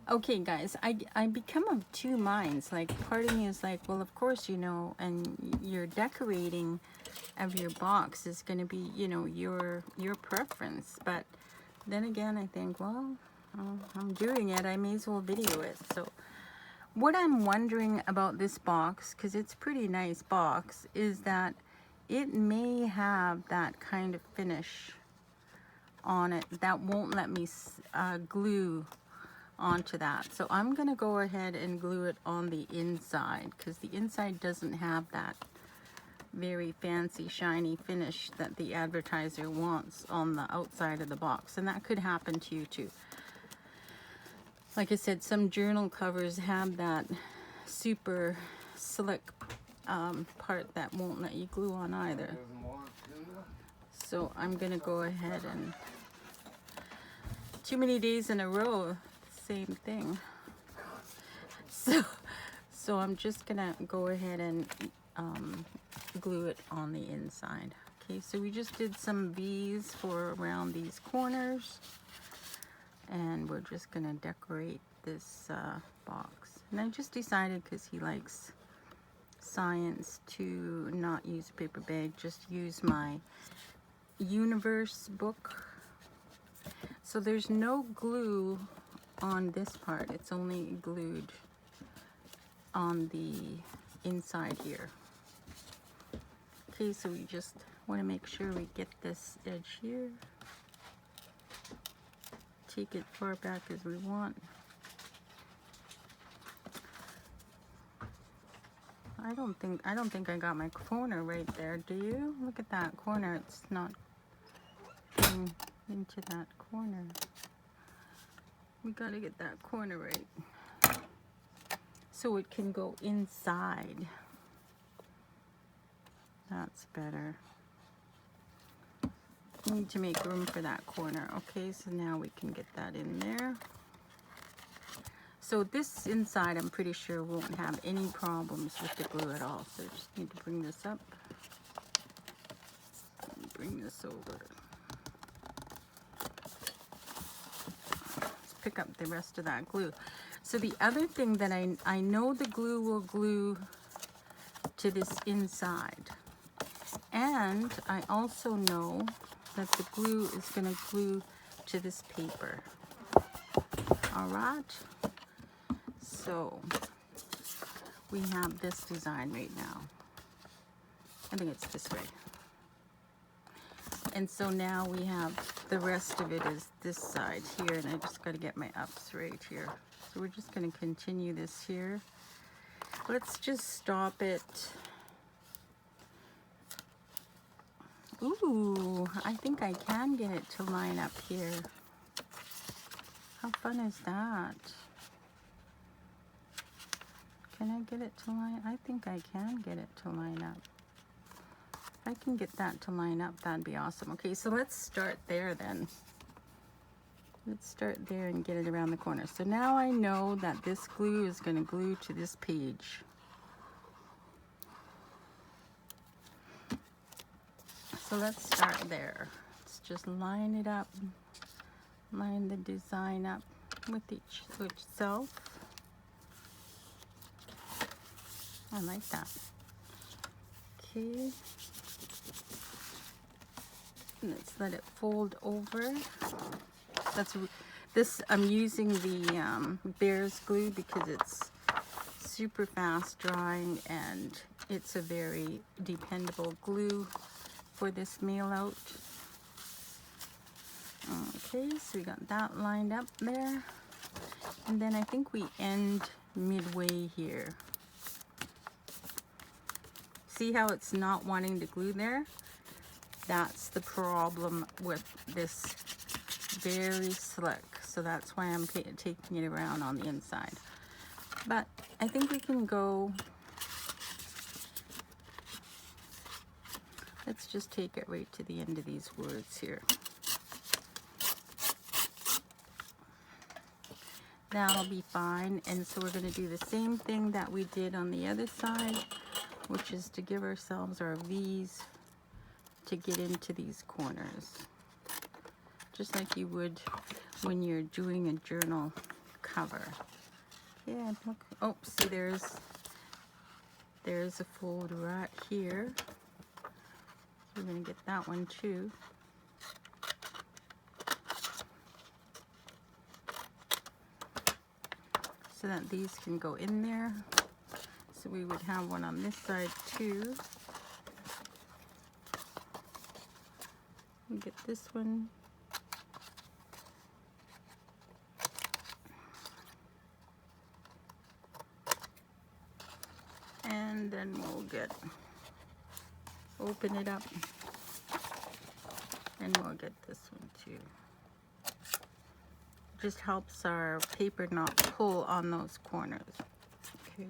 Okay, guys, I become of two minds. Like, part of me is like, well, of course, and your decorating of your box is going to be, your preference. But then again, I think, well, I'm doing it. I may as well video it. So, what I'm wondering about this box, because it's a pretty nice box, is that it may have that kind of finish on it that won't let me glue onto that. So I'm gonna go ahead and glue it on the inside, because the inside doesn't have that very fancy shiny finish that the advertiser wants on the outside of the box. And that could happen to you too. Like I said, some journal covers have that super slick part that won't let you glue on either. So I'm gonna go ahead and, too many days in a row, same thing. So I'm just gonna go ahead and glue it on the inside. Okay, so we just did some V's for around these corners, and we're just gonna decorate this box. And I just decided, because he likes science, to not use a paper bag, just use my Universe book. So there's no glue on this part, it's only glued on the inside here. Okay, so we just want to make sure we get this edge here, take it far back as we want. I don't think I got my corner right there. Do you? Look at that corner, it's not getting into that corner. We got to get that corner right so it can go inside. That's better. Need to make room for that corner. Okay, so now we can get that in there. So this inside, I'm pretty sure won't have any problems with the glue at all. So I just need to bring this up. Bring this over. Let's pick up the rest of that glue. So the other thing that I know the glue will glue to this inside. And I also know that the glue is going to glue to this paper. All right. So we have this design right now. I think it's this way. And so now we have the rest of it is this side here, and I just got to get my ups right here. So we're just going to continue this here. Let's just stop it. Ooh, I think I can get it to line up here. How fun is that? Can I get it to line? I think I can get it to line up. If I can get that to line up, that'd be awesome. Okay, so let's start there then. Let's start there and get it around the corner. So now I know that this glue is going to glue to this page. So let's start there. Let's just line it up, line the design up with itself. I like that. Okay. Let's let it fold over. I'm using the Bear's glue because it's super fast drying and it's a very dependable glue for this mail out. Okay, so we got that lined up there. And then I think we end midway here. See how it's not wanting to glue there? That's the problem with this very slick. So that's why I'm taking it around on the inside. But I think we can go. Let's just take it right to the end of these words here. That'll be fine. And so we're going to do the same thing that we did on the other side, which is to give ourselves our V's to get into these corners. Just like you would when you're doing a journal cover. Okay, and look, oh, see there's a fold right here. We're gonna get that one too. So that these can go in there. So we would have one on this side too. We get this one. And then we'll open it up, and we'll get this one too. Just helps our paper not pull on those corners. Okay.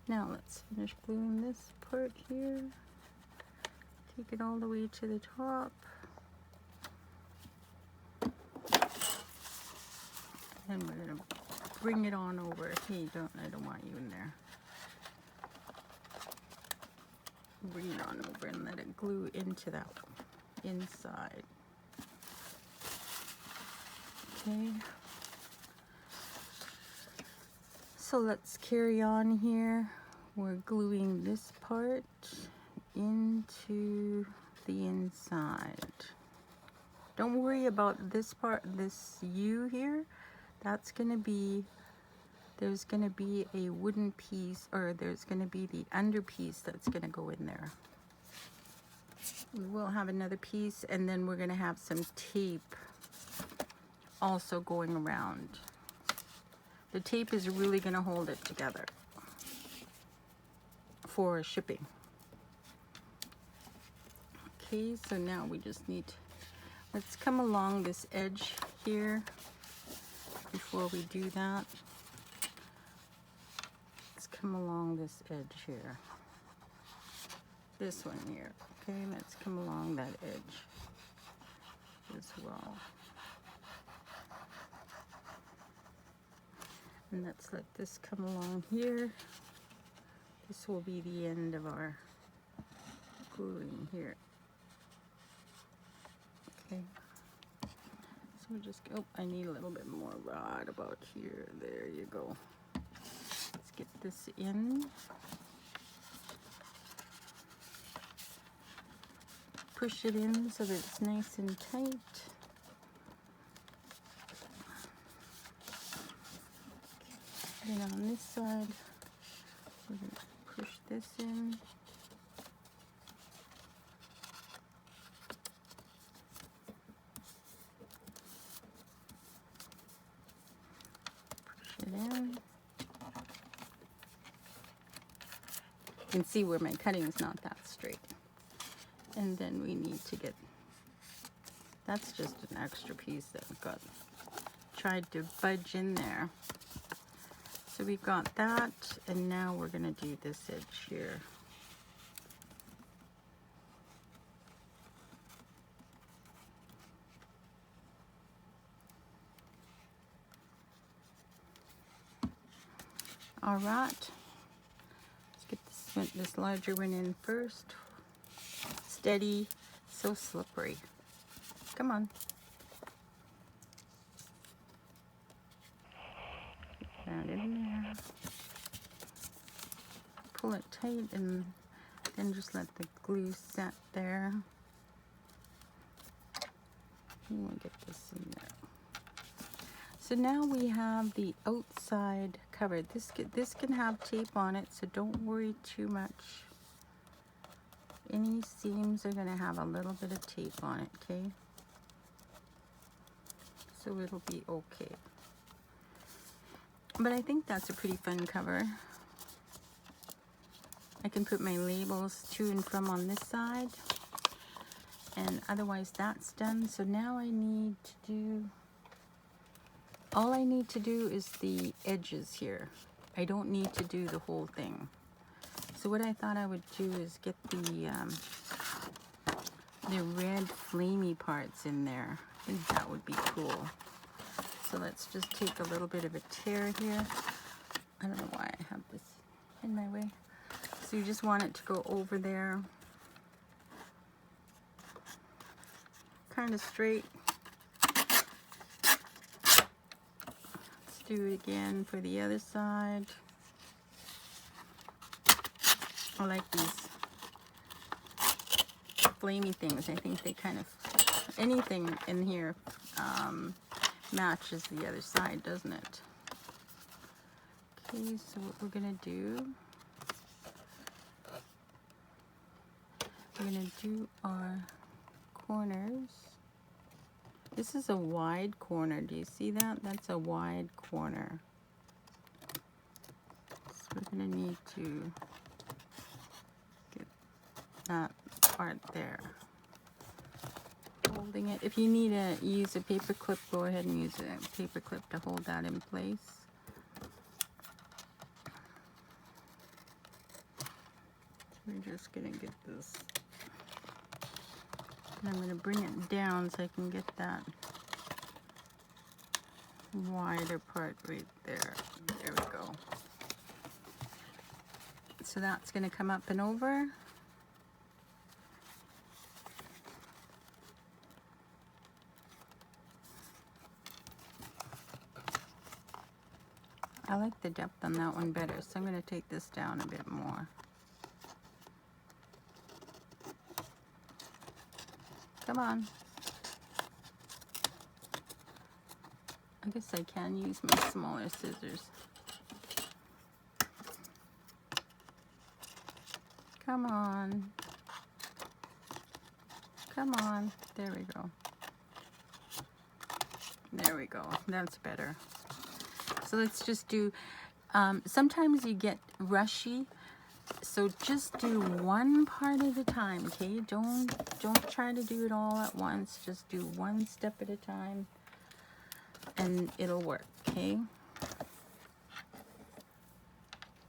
Now let's finish gluing this part here. Take it all the way to the top. And we're gonna bring it on over. Hey, I don't want you in there. Bring it on over and let it glue into that inside. Okay. So let's carry on here. We're gluing this part into the inside. Don't worry about this part, this U here. That's gonna be, there's gonna be a wooden piece, or there's gonna be the under piece that's gonna go in there. We will have another piece, and then we're gonna have some tape also going around. The tape is really gonna hold it together for shipping. Okay, so now we just need to, let's come along this edge here before we do that. Let's come along this edge here. This one here. Okay, let's come along that edge as well. And let's let this come along here. This will be the end of our gluing here. Okay. So we just, oh, I need a little bit more rod about here. There you go. Let's get this in. Push it in so that it's nice and tight. Then on this side, we're going to push this in. Push it in. You can see where my cutting is not that straight. And then we need to get, that's just an extra piece that got tried to budge in there. So we've got that, and now we're gonna do this edge here. All right, let's get this larger one in first. Steady, so slippery. Come on. That in there. Pull it tight and then just let the glue set there. And we'll get this in there. So now we have the outside covered. This can have tape on it, so don't worry too much. Any seams are gonna have a little bit of tape on it, okay? So it'll be okay. But I think that's a pretty fun cover. I can put my labels to and from on this side. And otherwise that's done. So now I need to do, all I need to do is the edges here. I don't need to do the whole thing. So what I thought I would do is get the red flamey parts in there. I think that would be cool. So let's just take a little bit of a tear here. I don't know why I have this in my way. So you just want it to go over there. Kind of straight. Do it again for the other side. I like these flamey things. I think they kind of, anything in here matches the other side, doesn't it? Okay, so what we're gonna do, we're gonna do our corners. This is a wide corner. Do you see that? That's a wide corner. So we're gonna need to get that part there. Holding it. If you need to use a paper clip, go ahead and use a paper clip to hold that in place. So we're just gonna get this. And I'm going to bring it down so I can get that wider part right there. There we go. So that's going to come up and over. I like the depth on that one better, so I'm going to take this down a bit more. Come on. I guess I can use my smaller scissors. Come on. Come on. There we go. There we go. That's better. So let's just do, sometimes you get rushy. So just do one part at a time, okay? Don't try to do it all at once. Just do one step at a time and it'll work, okay?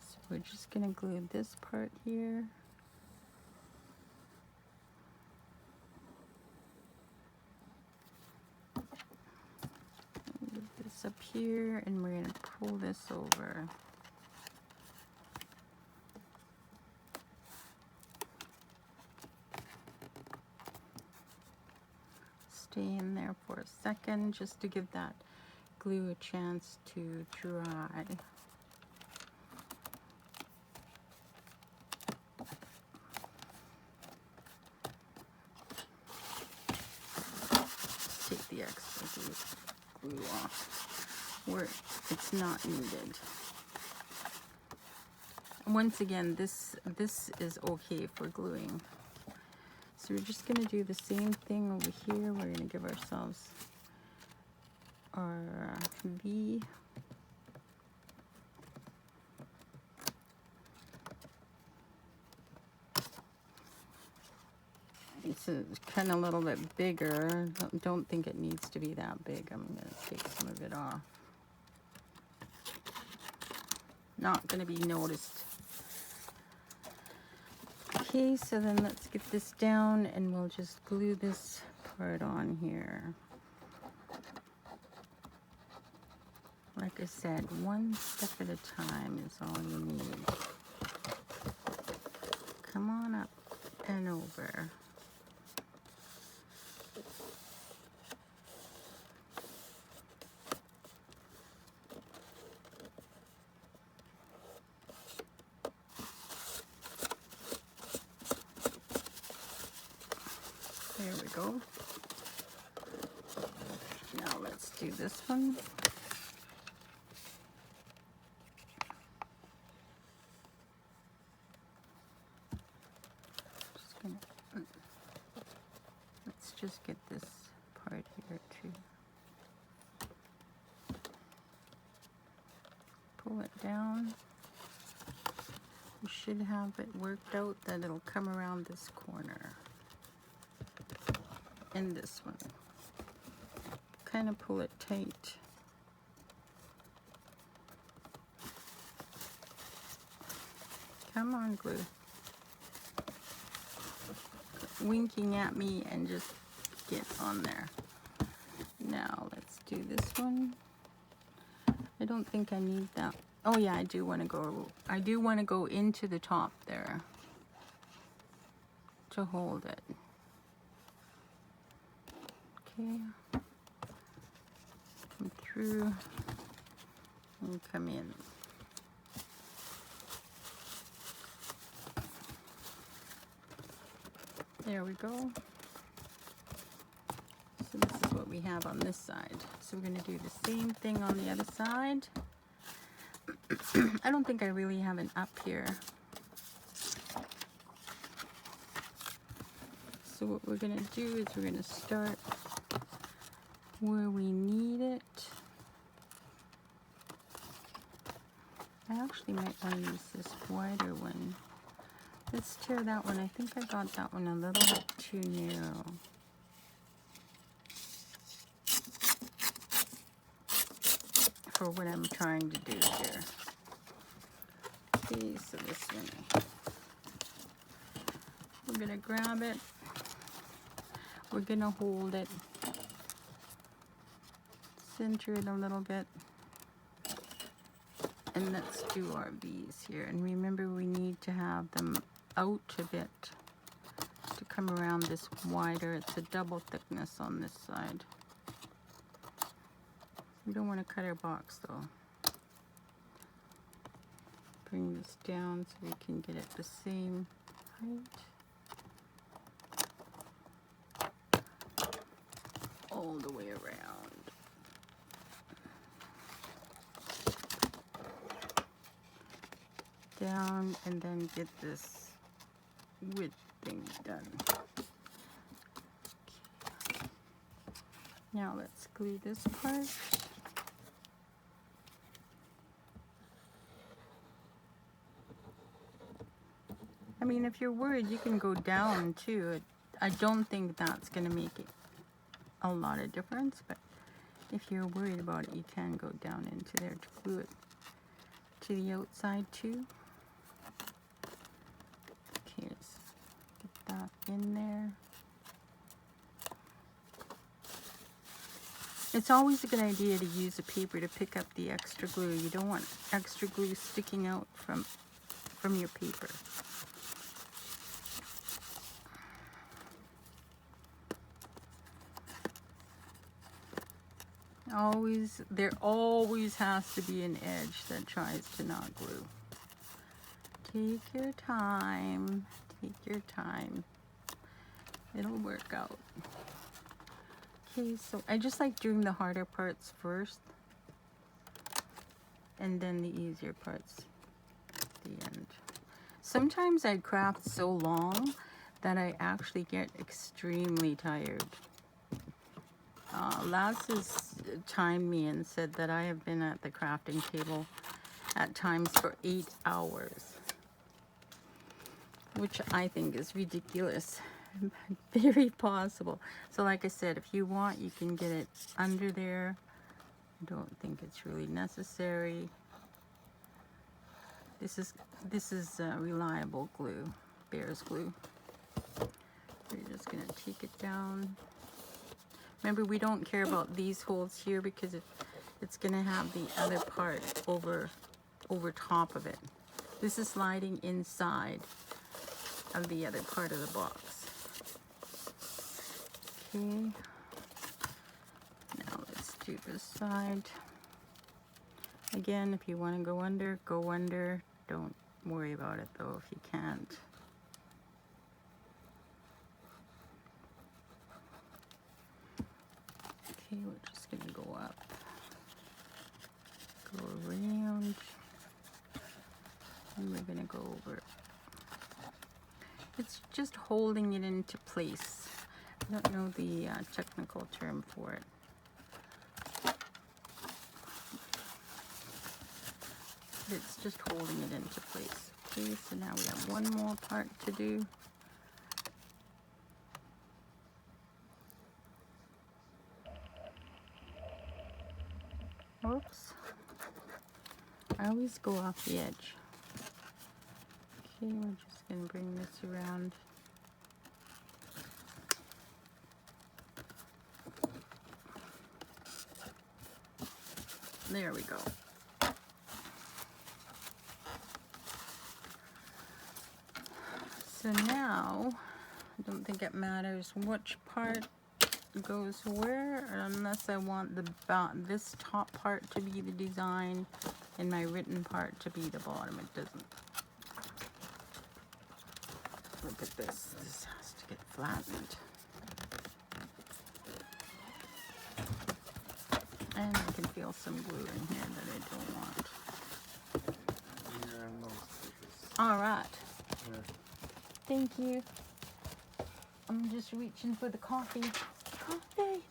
So we're just gonna glue this part here. Move this up here and we're gonna pull this over. Stay in there for a second just to give that glue a chance to dry. Take the extra glue off where it's not needed. Once again, this is okay for gluing. So we're just going to do the same thing over here. We're going to give ourselves our V. It's kind of a little bit bigger. Don't think it needs to be that big. I'm going to take some of it off. Not going to be noticed. Okay, so then let's get this down and we'll just glue this part on here. Like I said, one step at a time is all you need. Come on up and over. There we go. Now let's do this one. Let's just get this part here too. Pull it down. You should have it worked out that it'll come around this corner. And this one. Kind of pull it tight. Come on, glue. Winking at me and just get on there. Now let's do this one. I don't think I need that. Oh yeah, I do want to go into the top there to hold it. Okay. Come through. and come in. There we go. So this is what we have on this side. So we're going to do the same thing on the other side. I don't think I really have an up here. So what we're going to do is we're going to start where we need it. I actually might want to use this wider one. Let's tear that one. I think I got that one a little bit too narrow. For what I'm trying to do here. Okay, so this one, we're going to grab it. We're going to hold it. Center it a little bit. And let's do our V's here. And remember, we need to have them out a bit to come around this wider. It's a double thickness on this side. We don't want to cut our box though. Bring this down so we can get it the same height. All the way around. Down, and then get this width thing done. Okay. Now let's glue this part. I mean, if you're worried, you can go down too. I don't think that's going to make it a lot of difference, but if you're worried about it, you can go down into there to glue it to the outside too. Okay, let's get that in there. It's always a good idea to use a paper to pick up the extra glue. You don't want extra glue sticking out from your paper. There always has to be an edge that tries to not glue. Take your time. Take your time. It'll work out. Okay, so I just like doing the harder parts first, and then the easier parts at the end. Sometimes I craft so long that I actually get extremely tired. Laz has timed me and said that I have been at the crafting table at times for 8 hours, which I think is ridiculous. Very possible. So like I said, if you want, you can get it under there. I don't think it's really necessary. This is reliable glue, Bear's glue. We're just gonna take it down. Remember, we don't care about these holes here because it's gonna have the other part over top of it. This is sliding inside of the other part of the box. Okay. Now let's do this side. Again, if you want to go under, go under. Don't worry about it though if you can't. Okay, we're just going to go up, go around, and we're going to go over. It's just holding it into place. I don't know the technical term for it. But it's just holding it into place. Okay, so now we have one more part to do. Oops. I always go off the edge. Okay, we're just going to bring this around. There we go. So now, I don't think it matters which part goes where, unless I want the this top part to be the design and my written part to be the bottom. It doesn't. Look at this. This has to get flattened. And I can feel some glue in here that I don't want. All right. Yeah. Thank you. I'm just reaching for the coffee. Coffee.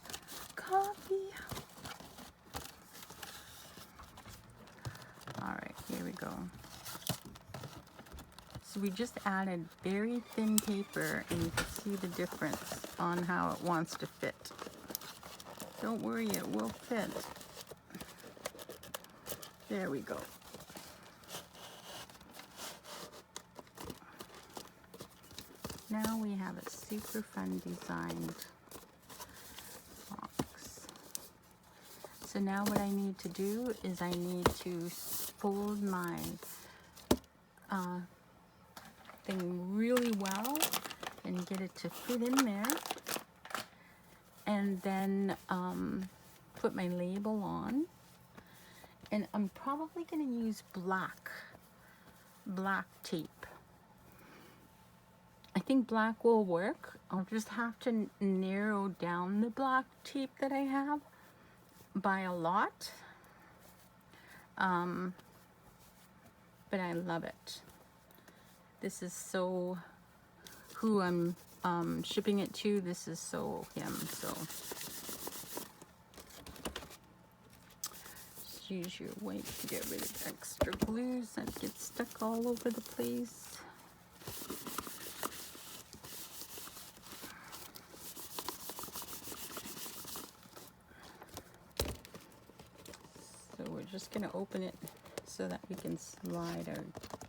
Coffee. All right, here we go. So we just added very thin paper, and you can see the difference on how it wants to fit. Don't worry, it will fit. There we go. Now we have a super fun designed box. So now what I need to do is I need to fold my thing really well and get it to fit in there. And then put my label on. And I'm probably going to use black tape. I think black will work. I'll just have to narrow down the black tape that I have by a lot. But I love it. This is so who I'm shipping it to. This is so him. So just use your wipe to get rid of extra glues that get stuck all over the place. So we're just going to open it so that we can slide our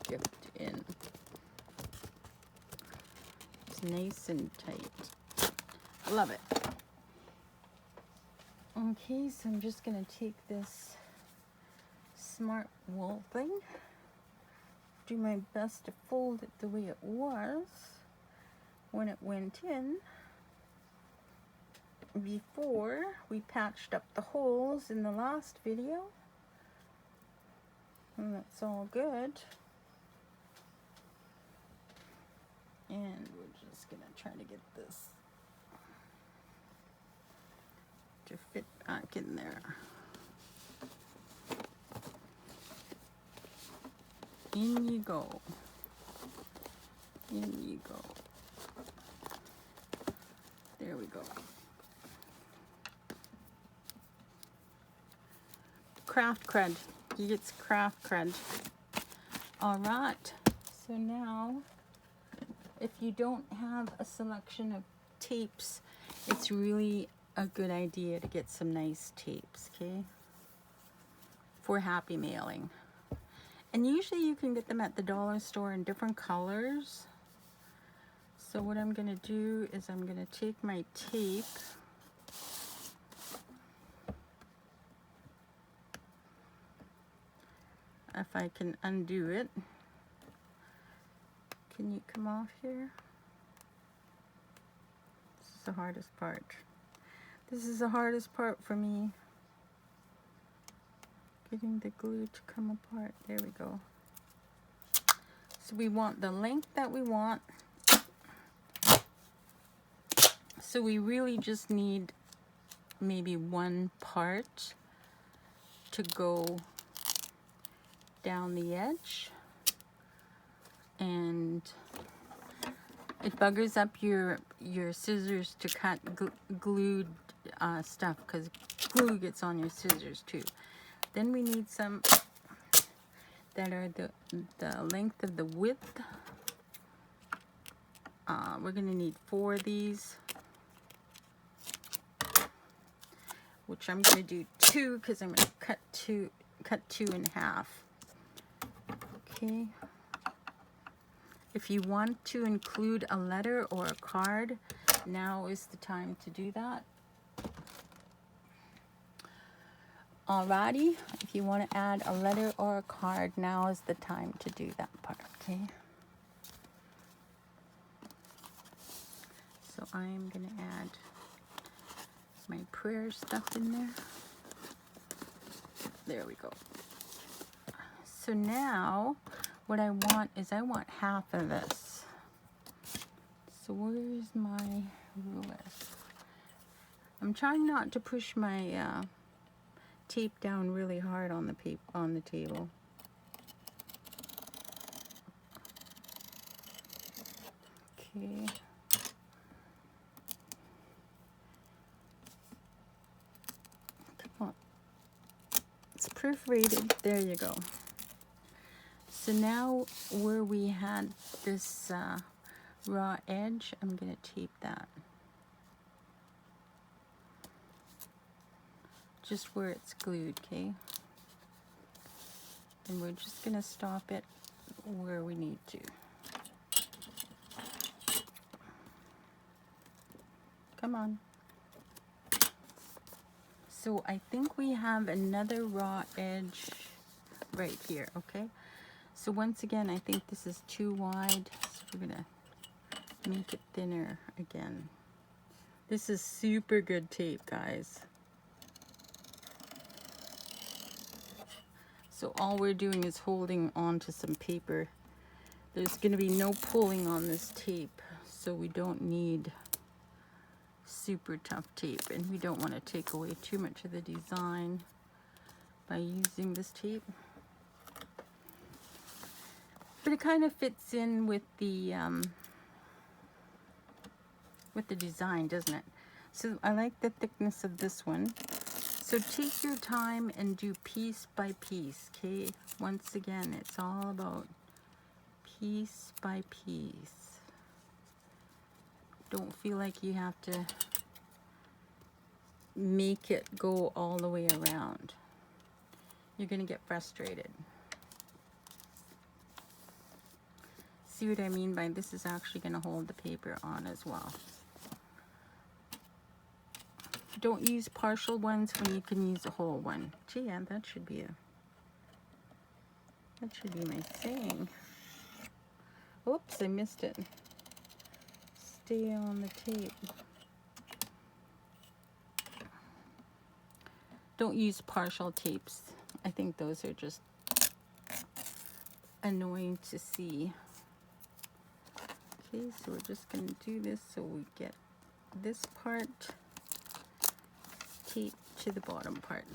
gift in. It's nice and tight. Love it. Okay, so I'm just going to take this smart wool thing, do my best to fold it the way it was when it went in before we patched up the holes in the last video. And that's all good. And we're just gonna try to get this to fit back in there. In you go. In you go. There we go. Craft cred. He gets craft cred. All right. So now, if you don't have a selection of tapes, it's really a good idea to get some nice tapes, okay? For happy mailing. And usually you can get them at the dollar store in different colors. So what I'm gonna do is I'm gonna take my tape if I can undo it. Can you come off here? This is the hardest part. This is the hardest part for me. Getting the glue to come apart. There we go. So we want the length that we want. So we really just need maybe one part to go down the edge. And it buggers up your scissors to cut glued stuff, because glue gets on your scissors too. Then we need some that are the length of the width. We're gonna need 4 of these, which I'm gonna do 2 because I'm gonna cut two in half. Okay. If you want to include a letter or a card, now is the time to do that. Alrighty, if you want to add a letter or a card, now is the time to do that part, okay? So I'm going to add my prayer stuff in there. There we go. So now what I want is I want half of this. So where's my ruler? I'm trying not to push my tape down really hard on the table. Okay. Come on. It's perforated. There you go. So now where we had this raw edge, I'm going to tape that. Just where it's glued, okay? And we're just going to stop it where we need to. Come on. So I think we have another raw edge right here, okay? So once again, I think this is too wide, so we're gonna make it thinner again. This is super good tape, guys. So all we're doing is holding on to some paper. There's gonna be no pulling on this tape, so we don't need super tough tape, and we don't want to take away too much of the design by using this tape. But it kind of fits in with the design, doesn't it? So I like the thickness of this one. So take your time and do piece by piece, okay? Once again, it's all about piece by piece. Don't feel like you have to make it go all the way around. You're gonna get frustrated. See what I mean by this is actually gonna hold the paper on as well. Don't use partial ones when you can use a whole one. Gee, yeah, that should be my saying. Oops, I missed it. Stay on the tape. Don't use partial tapes. I think those are just annoying to see. Okay, so we're just going to do this so we get this part taped to the bottom part.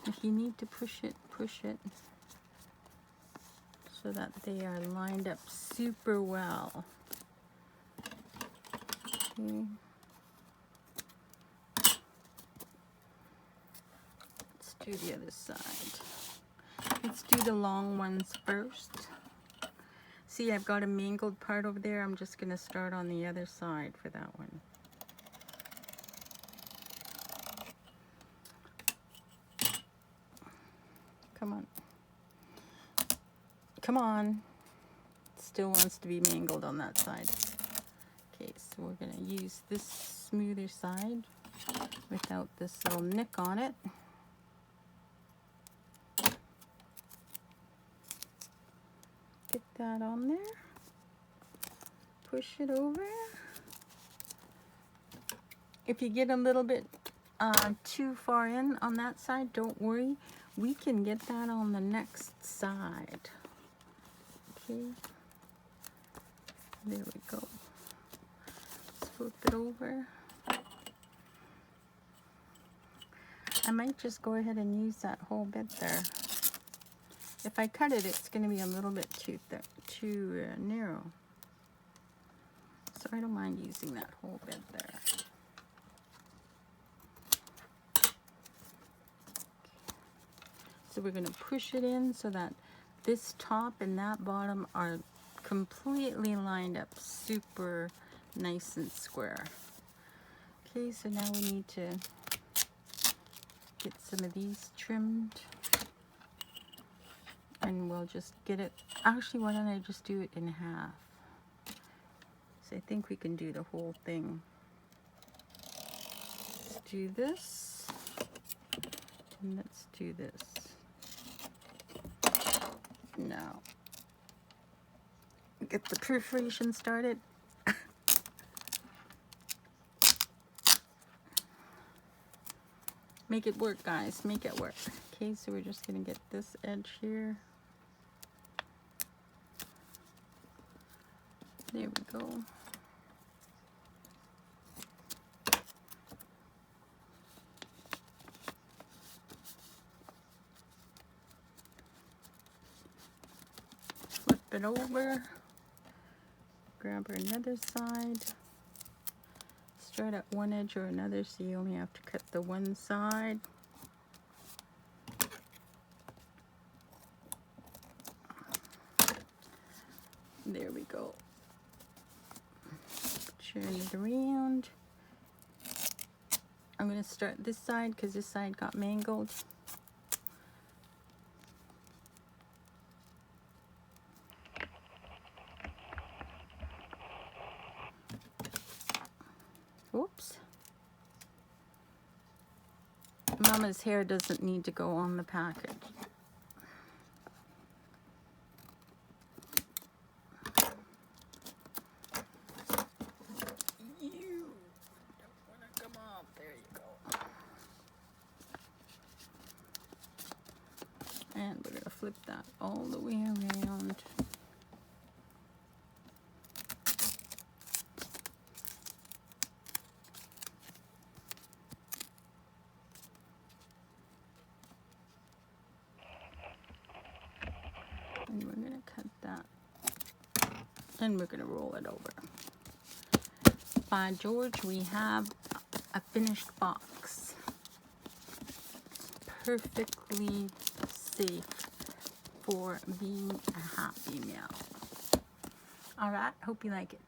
If you need to push it so that they are lined up super well. Okay. Let's do the other side. Let's do the long ones first. See, I've got a mangled part over there. I'm just going to start on the other side for that one. Come on. Come on. It still wants to be mangled on that side. Okay, so we're going to use this smoother side without this little nick on it. Get that on there. Push it over. If you get a little bit too far in on that side, don't worry. We can get that on the next side. Okay. There we go. Let's flip it over. I might just go ahead and use that whole bit there. If I cut it, it's going to be a little bit too narrow. So I don't mind using that whole bit there. So we're going to push it in so that this top and that bottom are completely lined up super nice and square. Okay, so now we need to get some of these trimmed. And we'll just get it, actually why don't I just do it in half? So I think we can do the whole thing. Let's do this, and let's do this. Now, get the perforation started. Make it work, guys. Make it work. Okay, so we're just gonna get this edge here. There we go. Flip it over. Grab another side. Start at one edge or another, so you only have to cut the one side. There we go. Turn it around. I'm going to start this side because this side got mangled. Oops. Mama's hair doesn't need to go on the package. You don't want to come off. There you go. And we're going to flip that all the way around. And we're going to cut that. And we're going to roll it over. By George, we have a finished box. Perfectly safe for being a happy meal. Alright, hope you like it.